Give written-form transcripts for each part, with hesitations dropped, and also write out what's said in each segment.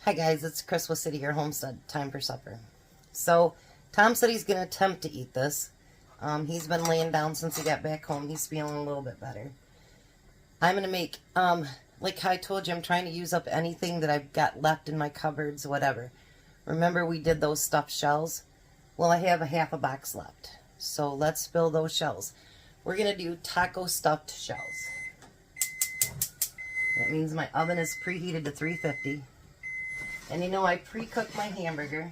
Hi guys, it's Chris with City Here Homestead. Time for supper. So, Tom said he's going to attempt to eat this. He's been laying down since he got back home. He's feeling a little bit better. I'm going to make, like I told you, I'm trying to use up anything that I've got left in my cupboards, whatever. Remember we did those stuffed shells? Well, I have a half a box left. So let's fill those shells. We're going to do taco stuffed shells. That means my oven is preheated to 350. And you know I pre-cooked my hamburger.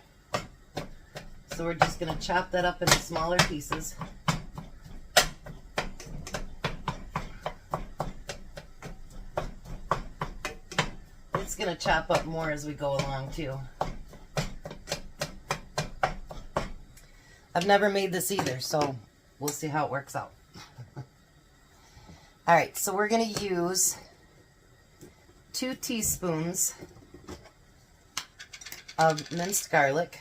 So we're just going to chop that up into smaller pieces. It's going to chop up more as we go along too. I've never made this either, so we'll see how it works out. Alright, so we're going to use 2 teaspoons of minced garlic.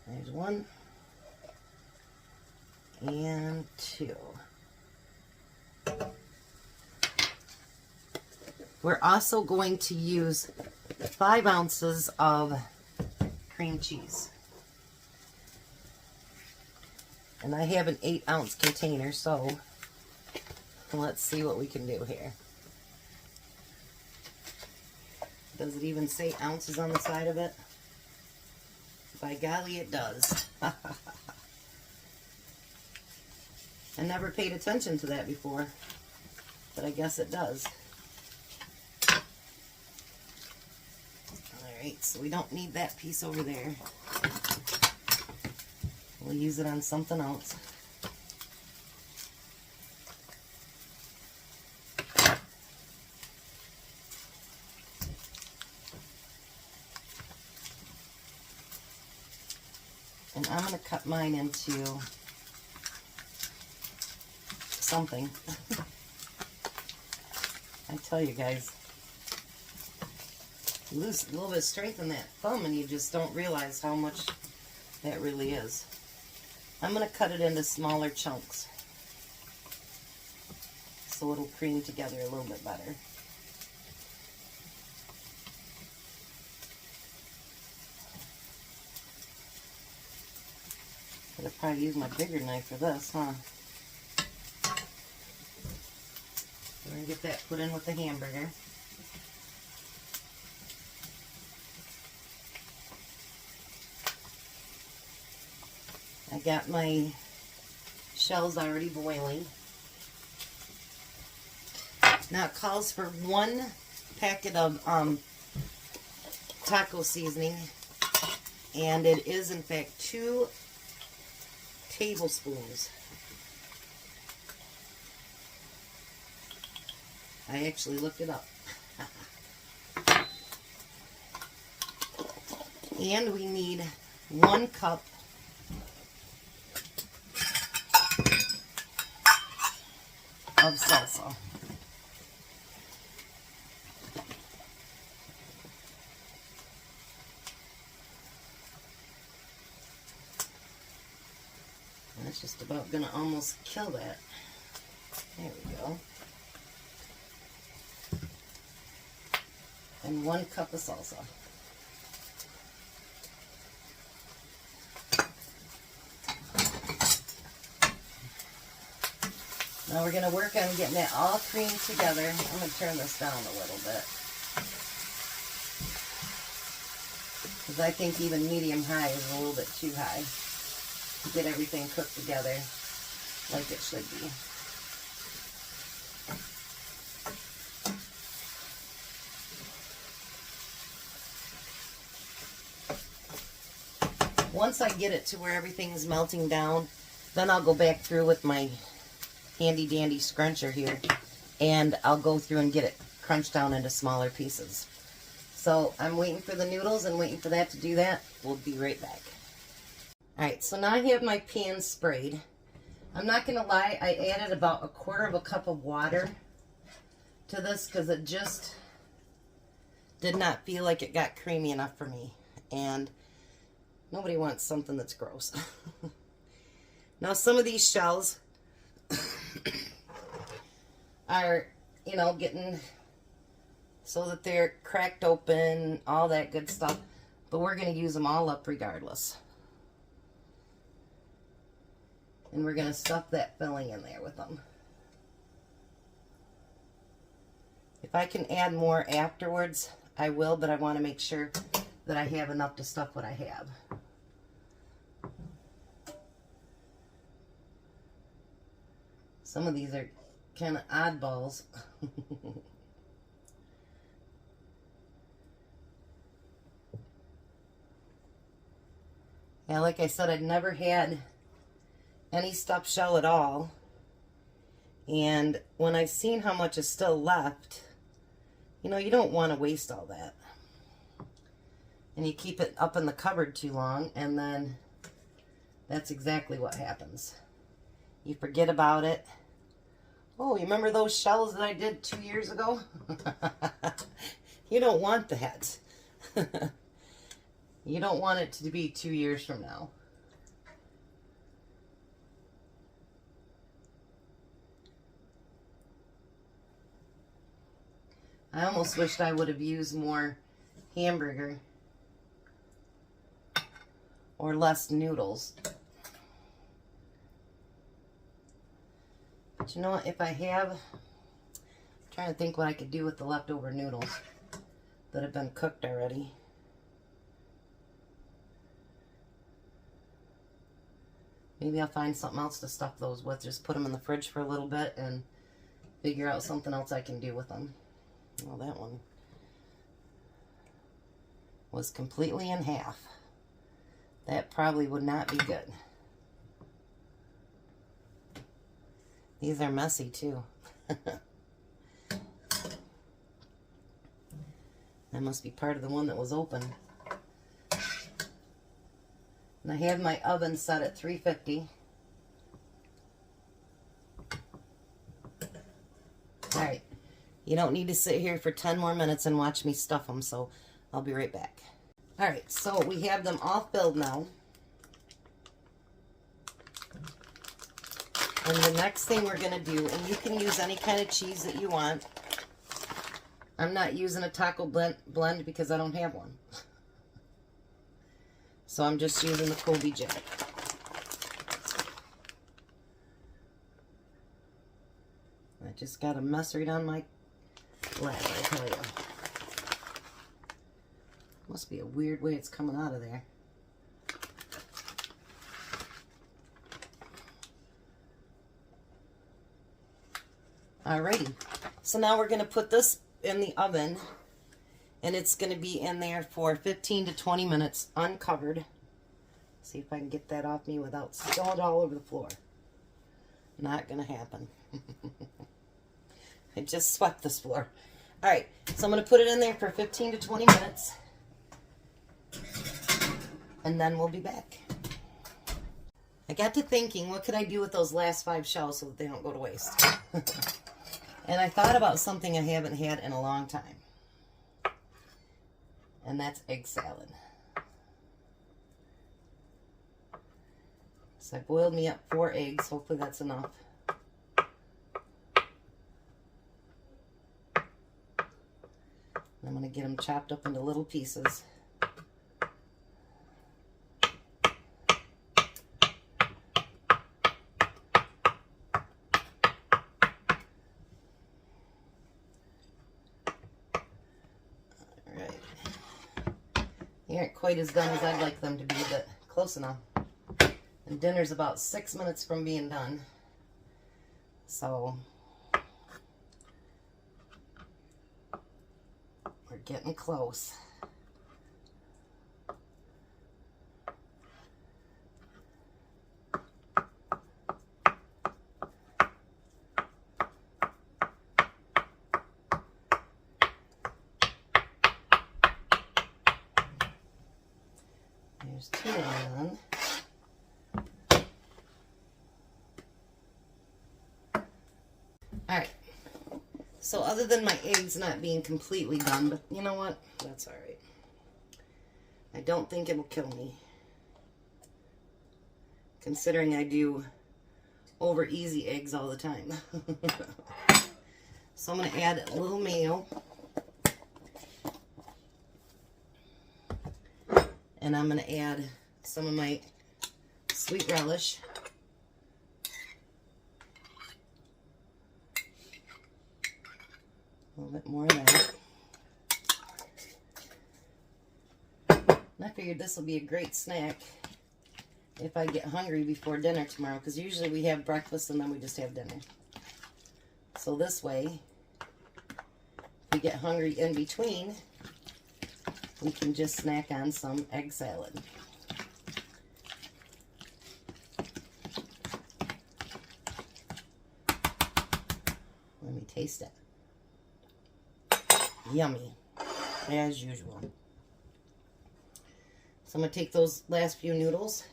There's 1 and 2. We're also going to use 5 ounces of cream cheese. And I have an 8-ounce container, so let's see what we can do here. Does it even say ounces on the side of it? By golly, it does. I never paid attention to that before, but I guess it does. Alright, so we don't need that piece over there. We'll use it on something else. And I'm going to cut mine into something. I tell you guys, you lose a little bit of strength in that thumb and you just don't realize how much that really is. I'm going to cut it into smaller chunks so it'll cream together a little bit better. I'll probably use my bigger knife for this, huh? We're going to get that put in with the hamburger. I got my shells already boiling. Now it calls for 1 packet of taco seasoning, and it is in fact 2 tablespoons. I actually looked it up. And we need 1 cup of salsa. That's just about going to almost kill that. There we go. And 1 cup of salsa. Now we're going to work on getting that all creamed together. I'm going to turn this down a little bit, because I think even medium-high is a little bit too high to get everything cooked together like it should be. Once I get it to where everything's melting down, then I'll go back through with my handy dandy scruncher here, and I'll go through and get it crunched down into smaller pieces. So I'm waiting for the noodles and waiting for that to do that. We'll be right back. Alright, so now I have my pan sprayed. I'm not going to lie, I added about 1/4 cup of water to this because it just did not feel like it got creamy enough for me. And nobody wants something that's gross. Now some of these shells are, you know, getting so that they're cracked open, all that good stuff. But we're going to use them all up regardless. And we're going to stuff that filling in there with them. If I can add more afterwards, I will, but I want to make sure that I have enough to stuff what I have. Some of these are kind of oddballs. Yeah, like I said, I'd never had any stuffed shell at all. And when I've seen how much is still left, you know, you don't want to waste all that. And you keep it up in the cupboard too long, and then that's exactly what happens. You forget about it. Oh, you remember those shells that I did 2 years ago? You don't want that. You don't want it to be 2 years from now. I almost wished I would have used more hamburger or less noodles. But you know what, if I have, I'm trying to think what I could do with the leftover noodles that have been cooked already. Maybe I'll find something else to stuff those with. Just put them in the fridge for a little bit and figure out something else I can do with them. Well, that one was completely in half. That probably would not be good. These are messy too. That must be part of the one that was open. And I have my oven set at 350. Alright, you don't need to sit here for 10 more minutes and watch me stuff them, so I'll be right back. Alright, so we have them all filled now. And the next thing we're going to do, and you can use any kind of cheese that you want. I'm not using a taco blend because I don't have one. So I'm just using the Kobe Jack. I just got a mess right on my lap, I tell you. Must be a weird way it's coming out of there. Alrighty, so now we're going to put this in the oven, and it's going to be in there for 15 to 20 minutes uncovered. See if I can get that off me without spilling it all over the floor. Not going to happen. I just swept this floor. Alright, so I'm going to put it in there for 15 to 20 minutes, and then we'll be back. I got to thinking, what could I do with those last 5 shells so that they don't go to waste? And I thought about something I haven't had in a long time. And that's egg salad. So I boiled me up 4 eggs. Hopefully that's enough. And I'm going to get them chopped up into little pieces. They aren't quite as done as I'd like them to be, but close enough. And dinner's about 6 minutes from being done. So we're getting close. There's 2 of them. Alright, so other than my eggs not being completely done, but you know what? That's alright. I don't think it will kill me. Considering I do over easy eggs all the time. So I'm going to add a little mayo. And I'm going to add some of my sweet relish. A little bit more of that. And I figured this will be a great snack if I get hungry before dinner tomorrow, because usually we have breakfast and then we just have dinner. So this way, if we get hungry in between, we can just snack on some egg salad. Let me taste it. Yummy, as usual. So I'm going to take those last few noodles.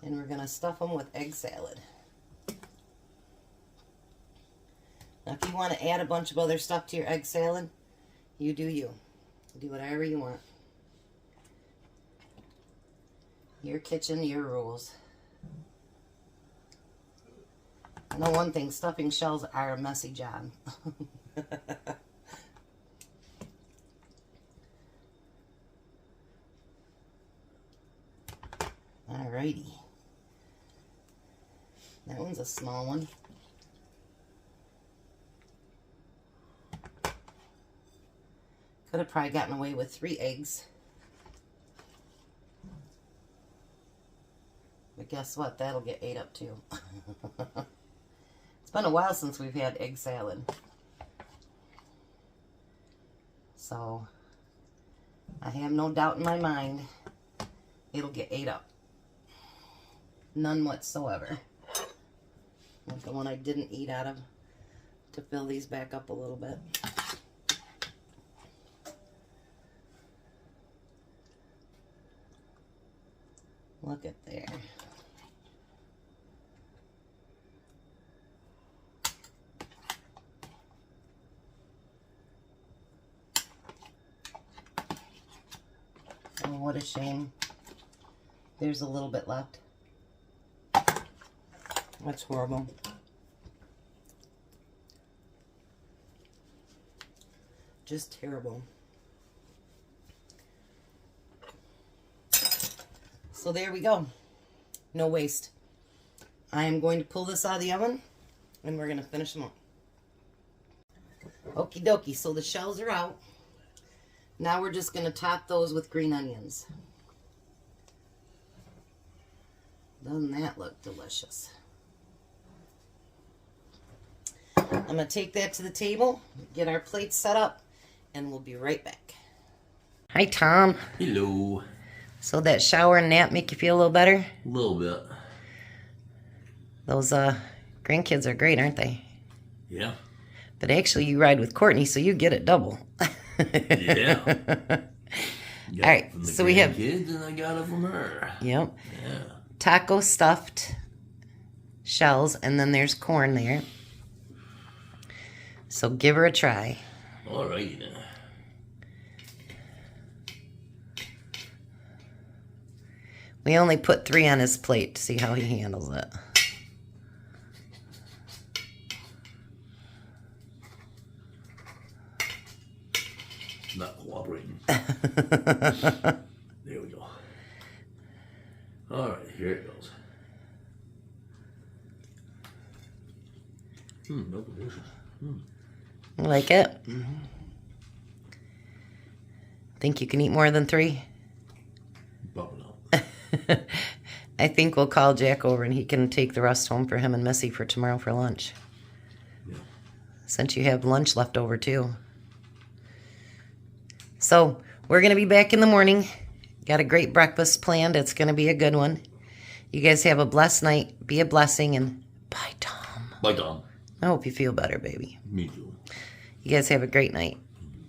And we're going to stuff them with egg salad. Now if you want to add a bunch of other stuff to your egg salad, you do you. Do whatever you want. Your kitchen, your rules. I know one thing, stuffing shells are a messy job. Alrighty. That one's a small one. Could have probably gotten away with 3 eggs. But guess what? That'll get ate up too. It's been a while since we've had egg salad. So, I have no doubt in my mind it'll get ate up. None whatsoever. Like the one I didn't eat out of, to fill these back up a little bit. Look at there. Oh, what a shame. There's a little bit left. That's horrible. Just terrible. So there we go. No waste. I am going to pull this out of the oven and we're going to finish them up. Okie dokie. So the shells are out. Now we're just going to top those with green onions. Doesn't that look delicious? I'm going to take that to the table, get our plates set up, and we'll be right back. Hi, Tom. Hello. So that shower and nap make you feel a little better? A little bit. Those grandkids are great, aren't they? Yeah. But actually, you ride with Courtney, so you get it double. Yeah. All right, so we have kids, and I got it from her. Yep. Yeah. Taco stuffed shells, and then there's corn there. So give her a try. All right then. We only put 3 on his plate to see how he handles it. Not cooperating. There we go. All right, here it goes. No delicious. You like it? Mm-hmm. Think you can eat more than 3? Probably not. I think we'll call Jack over and he can take the rest home for him and Missy for tomorrow for lunch. Yeah. Since you have lunch left over too. So, we're going to be back in the morning. Got a great breakfast planned. It's going to be a good one. You guys have a blessed night. Be a blessing, and bye, Tom. Bye, Tom. I hope you feel better, baby. Me too. You guys have a great night.